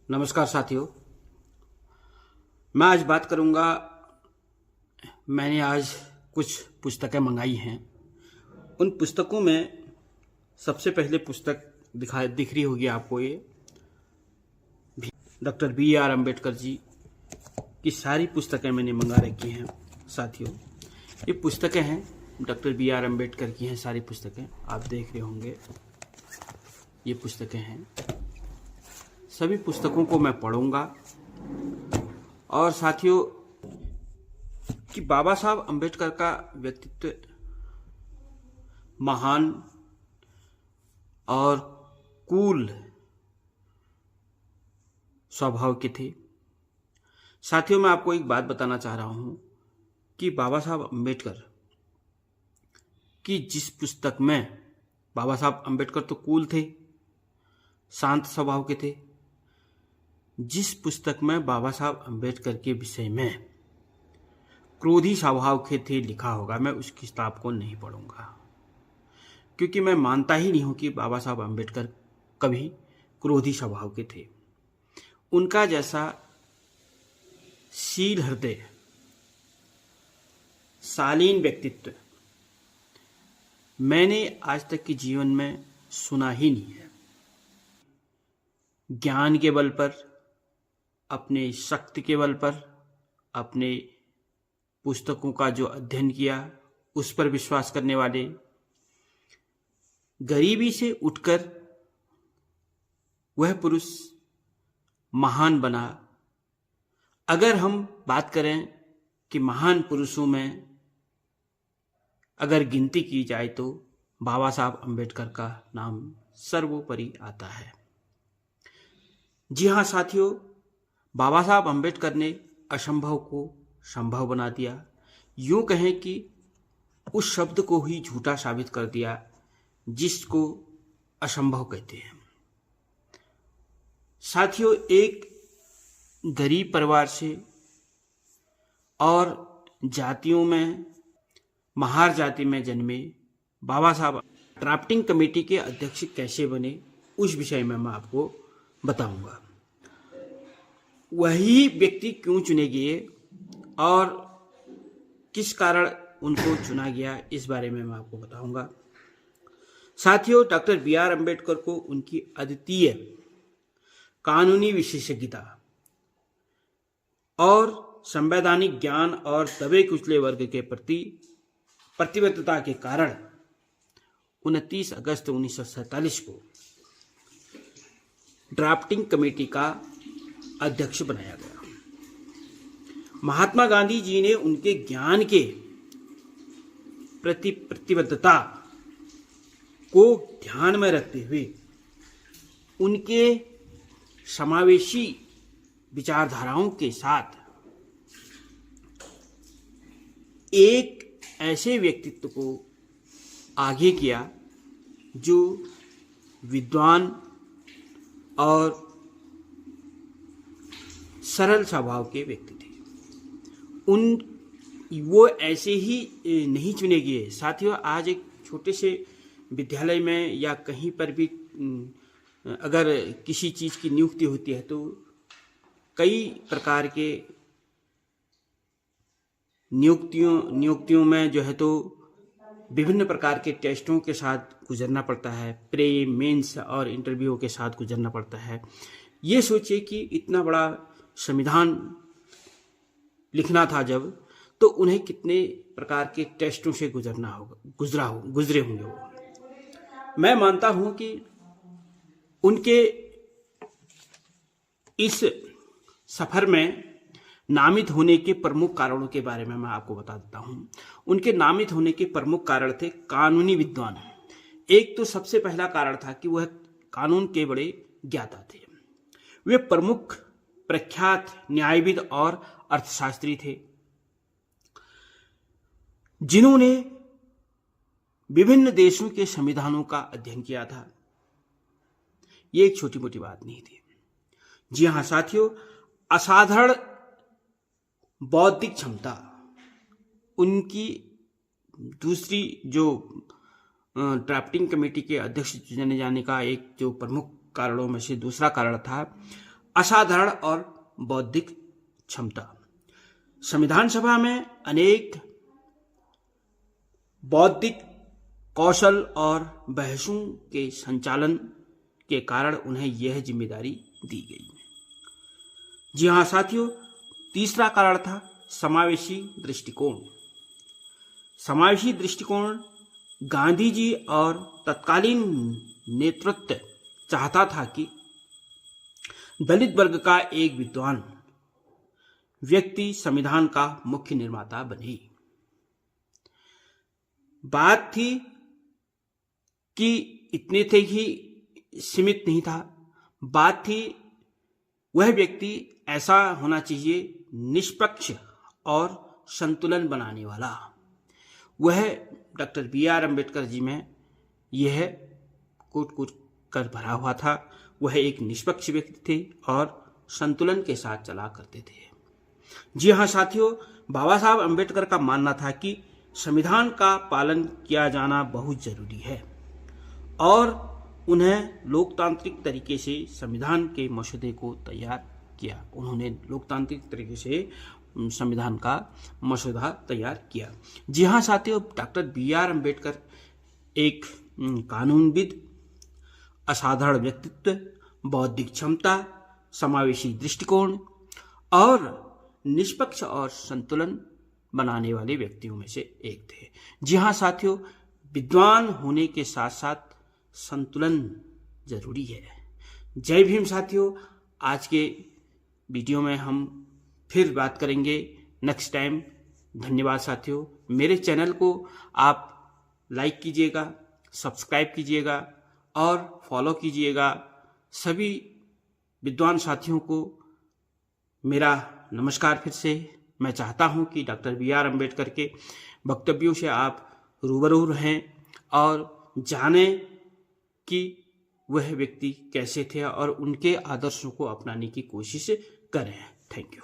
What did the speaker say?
नमस्कार साथियों। मैं आज बात करूंगा। मैंने आज कुछ पुस्तकें मंगाई हैं। उन पुस्तकों में सबसे पहले पुस्तक दिख रही होगी आपको। ये doctor B are Ambedkar ji की सारी पुस्तकें मैंने मंगा रखी हैं साथियों। ये पुस्तकें हैं, डॉक्टर बी आर अम्बेडकर की हैं सारी पुस्तकें। आप देख रहे होंगे ये पुस्तकें हैं। सभी पुस्तकों को मैं पढ़ूंगा और साथियों कि बाबा साहब अम्बेडकर का व्यक्तित्व महान और कूल स्वभाव के थे। साथियों, मैं आपको एक बात बताना चाह रहा हूं कि बाबा साहब अम्बेडकर की जिस पुस्तक में, बाबा साहब अम्बेडकर तो कूल थे, शांत स्वभाव के थे। जिस पुस्तक में बाबा साहब अम्बेडकर के विषय में क्रोधी स्वभाव के थे लिखा होगा, मैं उस किताब को नहीं पढ़ूंगा, क्योंकि मैं मानता ही नहीं हूं कि बाबा साहब अम्बेडकर कभी क्रोधी स्वभाव के थे। उनका जैसा शील हृदय, शालीन व्यक्तित्व मैंने आज तक के जीवन में सुना ही नहीं है। ज्ञान के बल पर, अपने शक्ति के बल पर, अपने पुस्तकों का जो अध्ययन किया उस पर विश्वास करने वाले, गरीबी से उठकर वह पुरुष महान बना। अगर हम बात करें कि महान पुरुषों में अगर गिनती की जाए तो बाबा साहब अम्बेडकर का नाम सर्वोपरि आता है। जी हाँ साथियों, बाबा साहब अम्बेडकर ने असंभव को संभव बना दिया। यूं कहें कि उस शब्द को ही झूठा साबित कर दिया जिसको असंभव कहते हैं। साथियों, एक गरीब परिवार से और जातियों में महार जाति में जन्मे बाबा साहब ड्राफ्टिंग कमेटी के अध्यक्ष कैसे बने, उस विषय में मैं आपको बताऊंगा। वही व्यक्ति क्यों चुने गए और किस कारण उनको चुना गया, इस बारे में मैं आपको बताऊंगा। साथियों, डॉक्टर बी आर अम्बेडकर को उनकी अद्वितीय कानूनी विशेषज्ञता और संवैधानिक ज्ञान और दबे कुचले वर्ग के प्रति प्रतिबद्धता के कारण 29 अगस्त 1947 को ड्राफ्टिंग कमेटी का अध्यक्ष बनाया गया। महात्मा गांधी जी ने उनके ज्ञान के प्रति प्रतिबद्धता को ध्यान में रखते हुए उनके समावेशी विचारधाराओं के साथ एक ऐसे व्यक्तित्व को आगे किया जो विद्वान और सरल स्वभाव के व्यक्ति थे। वो ऐसे ही नहीं चुने गए। साथियों, आज एक छोटे से विद्यालय में या कहीं पर भी अगर किसी चीज़ की नियुक्ति होती है तो कई प्रकार के नियुक्तियों में जो है तो विभिन्न प्रकार के टेस्टों के साथ गुजरना पड़ता है। प्रे, मेंस और इंटरव्यू के साथ गुजरना पड़ता है। ये सोचिए कि इतना बड़ा संविधान लिखना था जब, तो उन्हें कितने प्रकार के टेस्टों से गुजरे होंगे वो। मैं मानता हूं कि उनके इस सफर में नामित होने के प्रमुख कारणों के बारे में मैं आपको बता देता हूं। उनके नामित होने के प्रमुख कारण थे कानूनी विद्वान। एक तो सबसे पहला कारण था कि वह कानून के बड़े ज्ञाता थे। वे प्रमुख प्रख्यात न्यायविद और अर्थशास्त्री थे जिन्होंने विभिन्न देशों के संविधानों का अध्ययन किया था। ये एक छोटी मोटी बात नहीं थी। जी हां साथियों, असाधारण बौद्धिक क्षमता उनकी दूसरी जो ड्राफ्टिंग कमेटी के अध्यक्ष चुने जाने का एक जो प्रमुख कारणों में से दूसरा कारण था, असाधारण और बौद्धिक क्षमता। संविधान सभा में अनेक बौद्धिक कौशल और बहसों के संचालन के कारण उन्हें यह जिम्मेदारी दी गई। जी हां साथियों, तीसरा कारण था समावेशी दृष्टिकोण। समावेशी दृष्टिकोण गांधी जी और तत्कालीन नेतृत्व चाहता था कि दलित वर्ग का एक विद्वान व्यक्ति संविधान का मुख्य निर्माता बने। बात थी कि इतने थे ही सीमित नहीं था, बात थी वह व्यक्ति ऐसा होना चाहिए निष्पक्ष और संतुलन बनाने वाला। वह डॉक्टर बी.आर. अम्बेडकर जी में यह कूट कर भरा हुआ था। वह एक निष्पक्ष व्यक्ति थे और संतुलन के साथ चला करते थे। जी हाँ साथियों, बाबा साहब अम्बेडकर का मानना था कि संविधान का पालन किया जाना बहुत जरूरी है और उन्हें लोकतांत्रिक तरीके से संविधान के मसौदे को तैयार किया। उन्होंने लोकतांत्रिक तरीके से संविधान का मसौदा तैयार किया। जी हाँ साथियों, डॉक्टर बी.आर. अम्बेडकर एक कानूनविद, असाधारण व्यक्तित्व, बौद्धिक क्षमता, समावेशी दृष्टिकोण और निष्पक्ष और संतुलन बनाने वाले व्यक्तियों में से एक थे। जी हाँ साथियों, विद्वान होने के साथ साथ संतुलन जरूरी है। जय भीम साथियों। आज के वीडियो में हम फिर बात करेंगे नेक्स्ट टाइम। धन्यवाद साथियों। मेरे चैनल को आप लाइक कीजिएगा, सब्सक्राइब कीजिएगा और फॉलो कीजिएगा। सभी विद्वान साथियों को मेरा नमस्कार। फिर से मैं चाहता हूं कि डॉक्टर बी.आर. अम्बेडकर के वक्तव्यों से आप रूबरू रहें और जानें कि वह व्यक्ति कैसे थे और उनके आदर्शों को अपनाने की कोशिश करें। Thank you.